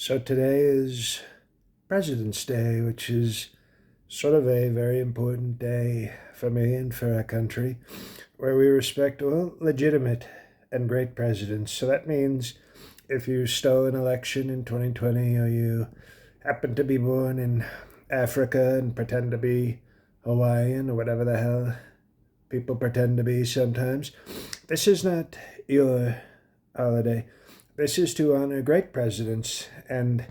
So today is President's Day, which is sort of a very important day for me and for our country, where we respect all legitimate and great presidents. So that means if you stole an election in 2020 or you happen to be born in Africa and pretend to be Hawaiian or whatever the hell people pretend to be sometimes, this is not your holiday. This is to honor great presidents. And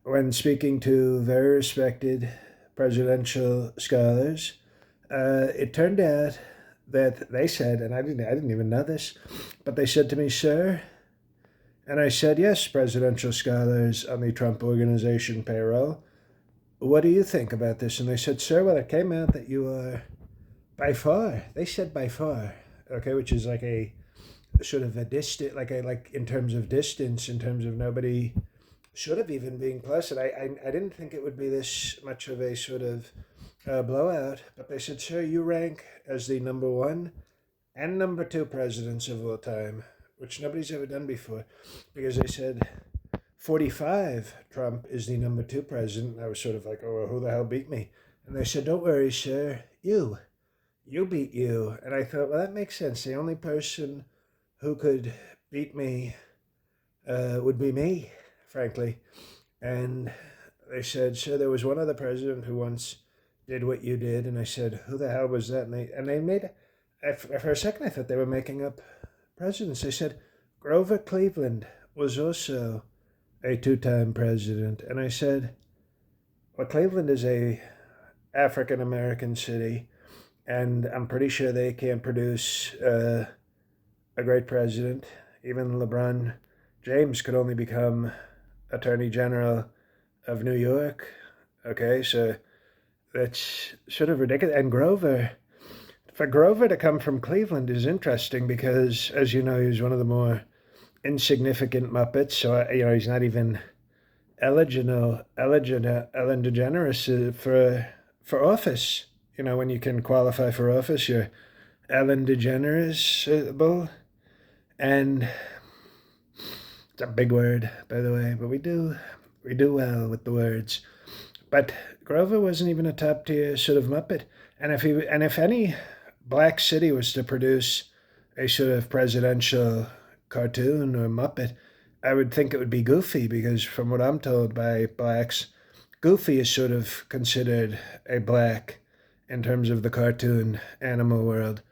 when speaking to very respected presidential scholars, it turned out that they said, and I didn't even know this, but they said to me, "Sir," and I said, "Yes, presidential scholars on the Trump Organization payroll. What do you think about this?" And they said, "Sir, well, it came out that you are by far," they said by far, okay, which is like a sort of a distant, like in terms of distance, in terms of nobody should have even been close. And I didn't think it would be this much of a sort of blowout. But they said, "Sir, you rank as the number one and number two presidents of all time," which nobody's ever done before. Because they said 45, Trump is the number two president. And I was sort of like, "Oh, well, who the hell beat me?" And they said, "Don't worry, sir, you beat you." And I thought, well, that makes sense. The only person who could beat me would be me, frankly. And they said, "So there was one other president who once did what you did." And I said, "Who the hell was that?" And they made, for a second, I thought they were making up presidents. They said, "Grover Cleveland was also a two-time president." And I said, "Well, Cleveland is a African American city, and I'm pretty sure they can't produce a great president. Even LeBron James could only become Attorney General of New York." Okay, so that's sort of ridiculous. And for Grover to come from Cleveland is interesting because, as you know, he's one of the more insignificant Muppets. So, he's not even Ellen DeGeneres for office. When you can qualify for office, you're Ellen DeGeneres. And it's a big word, by the way, but we do well with the words. But Grover wasn't even a top tier sort of Muppet. And if any black city was to produce a sort of presidential cartoon or Muppet, I would think it would be Goofy, because from what I'm told by blacks, Goofy is sort of considered a black in terms of the cartoon animal world.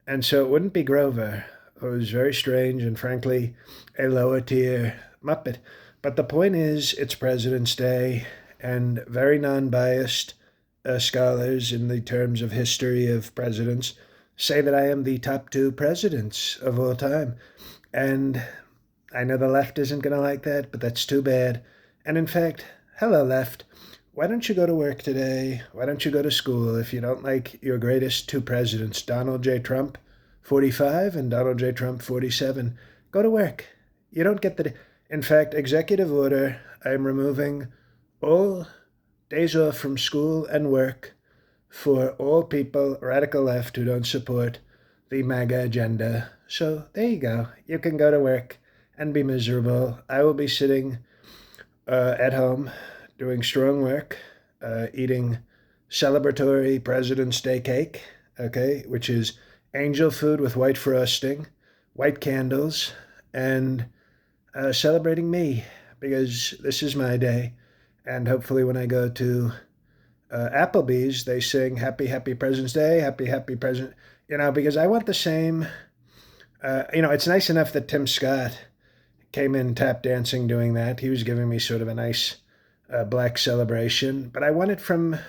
And so it wouldn't be Grover. It was very strange and, frankly, a lower tier Muppet. But the point is, it's President's Day, and very non biased scholars in the terms of history of presidents say that I am the top two presidents of all time. And I know the left isn't going to like that, but that's too bad. And in fact, hello, left. Why don't you go to work today? Why don't you go to school if you don't like your greatest two presidents, Donald J. Trump, 45, and Donald J. Trump, 47? Go to work. You don't get the. In fact, executive order, I am removing all days off from school and work for all people, radical left, who don't support the MAGA agenda. So there you go. You can go to work and be miserable. I will be sitting at home doing strong work, eating celebratory President's Day cake, okay, which is angel food with white frosting, white candles, and celebrating me, because this is my day. And hopefully, when I go to Applebee's, they sing "Happy, Happy President's Day," "Happy, Happy President," because I want the same. It's nice enough that Tim Scott came in tap dancing doing that. He was giving me sort of a nice black celebration, but I want it from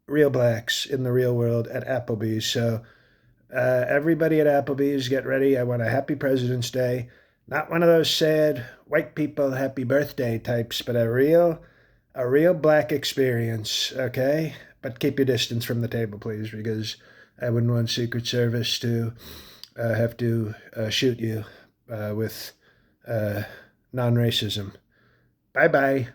real blacks in the real world at Applebee's. So everybody at Applebee's, get ready. I want a happy President's Day. Not one of those sad white people happy birthday types, but a real black experience, okay? But keep your distance from the table, please, because I wouldn't want Secret Service to have to shoot you with non-racism. Bye-bye.